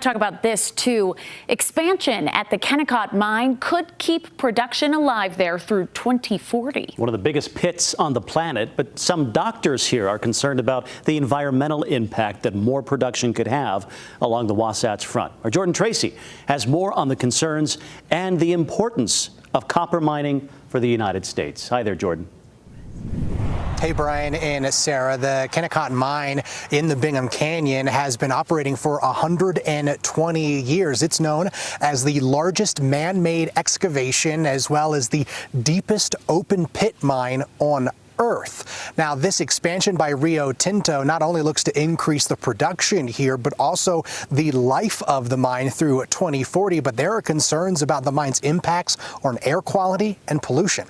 Talk about this too. Expansion at the Kennecott Mine could keep production alive there through 2040. One of the biggest pits on the planet, but some doctors here are concerned about the environmental impact that more production could have along the Wasatch Front. Our Jordan Tracy has more on the concerns and the importance of copper mining for the United States. Hi there, Jordan. Hey, Brian and Sarah. The Kennecott Mine in the Bingham Canyon has been operating for 120 years. It's known as the largest man-made excavation as well as the deepest open pit mine on Earth. Now, this expansion by Rio Tinto not only looks to increase the production here, but also the life of the mine through 2040. But there are concerns about the mine's impacts on air quality and pollution.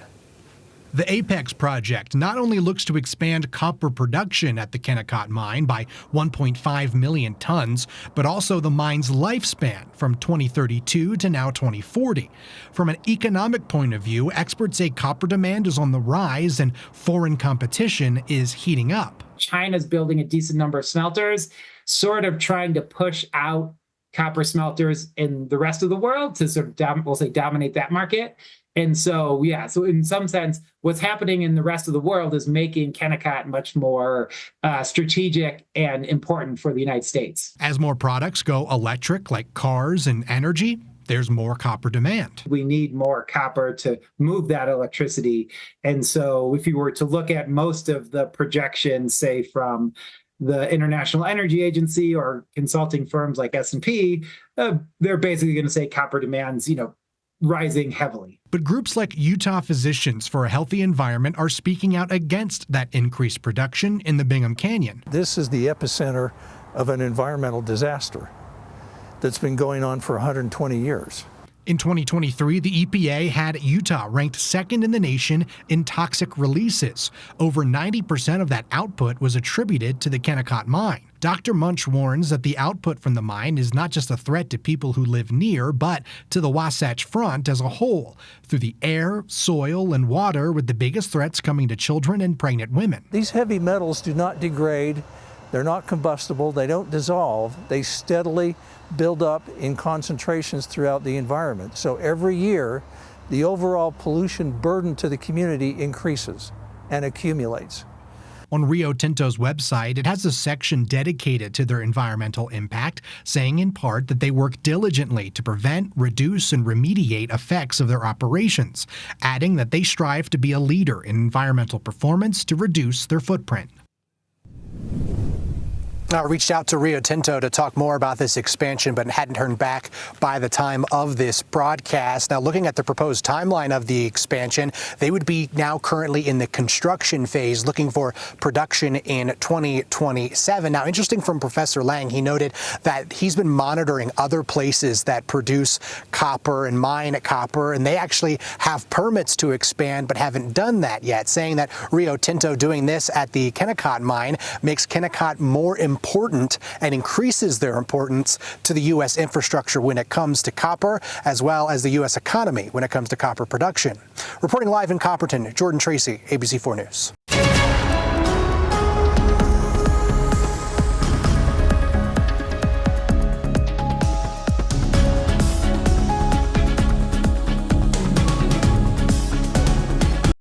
The Apex project not only looks to expand copper production at the Kennecott Mine by 1.5 million tons, but also the mine's lifespan from 2032 to now 2040. From an economic point of view, experts say copper demand is on the rise and foreign competition is heating up. China's building a decent number of smelters, sort of trying to push out copper smelters in the rest of the world to sort of, we'll say, dominate that market. And so, so in some sense, what's happening in the rest of the world is making Kennecott much more strategic and important for the United States. As more products go electric, like cars and energy, there's more copper demand. We need more copper to move that electricity. And so if you were to look at most of the projections, say from the International Energy Agency or consulting firms like S&P, they're basically going to say copper demand's, rising heavily. But groups like Utah Physicians for a Healthy Environment are speaking out against that increased production in the Bingham Canyon. This is the epicenter of an environmental disaster that's been going on for 120 years. In 2023, the EPA had Utah ranked second in the nation in toxic releases. Over 90% of that output was attributed to the Kennecott Mine. Dr. Munch warns that the output from the mine is not just a threat to people who live near, but to the Wasatch Front as a whole, through the air, soil, and water, with the biggest threats coming to children and pregnant women. These heavy metals do not degrade. They're not combustible. They don't dissolve. They steadily build up in concentrations throughout the environment. So every year, the overall pollution burden to the community increases and accumulates. On Rio Tinto's website, it has a section dedicated to their environmental impact, saying in part that they work diligently to prevent, reduce, and remediate effects of their operations, adding that they strive to be a leader in environmental performance to reduce their footprint. I reached out to Rio Tinto to talk more about this expansion, but hadn't heard back by the time of this broadcast. Now, looking at the proposed timeline of the expansion, they would be now currently in the construction phase, looking for production in 2027. Now, interesting from Professor Lang, he noted that he's been monitoring other places that produce copper and mine copper, and they actually have permits to expand, but haven't done that yet, saying that Rio Tinto doing this at the Kennecott Mine makes Kennecott more important and increases their importance to the U.S. infrastructure when it comes to copper, as well as the U.S. economy when it comes to copper production. Reporting live in Copperton, Jordan Tracy, ABC4 News.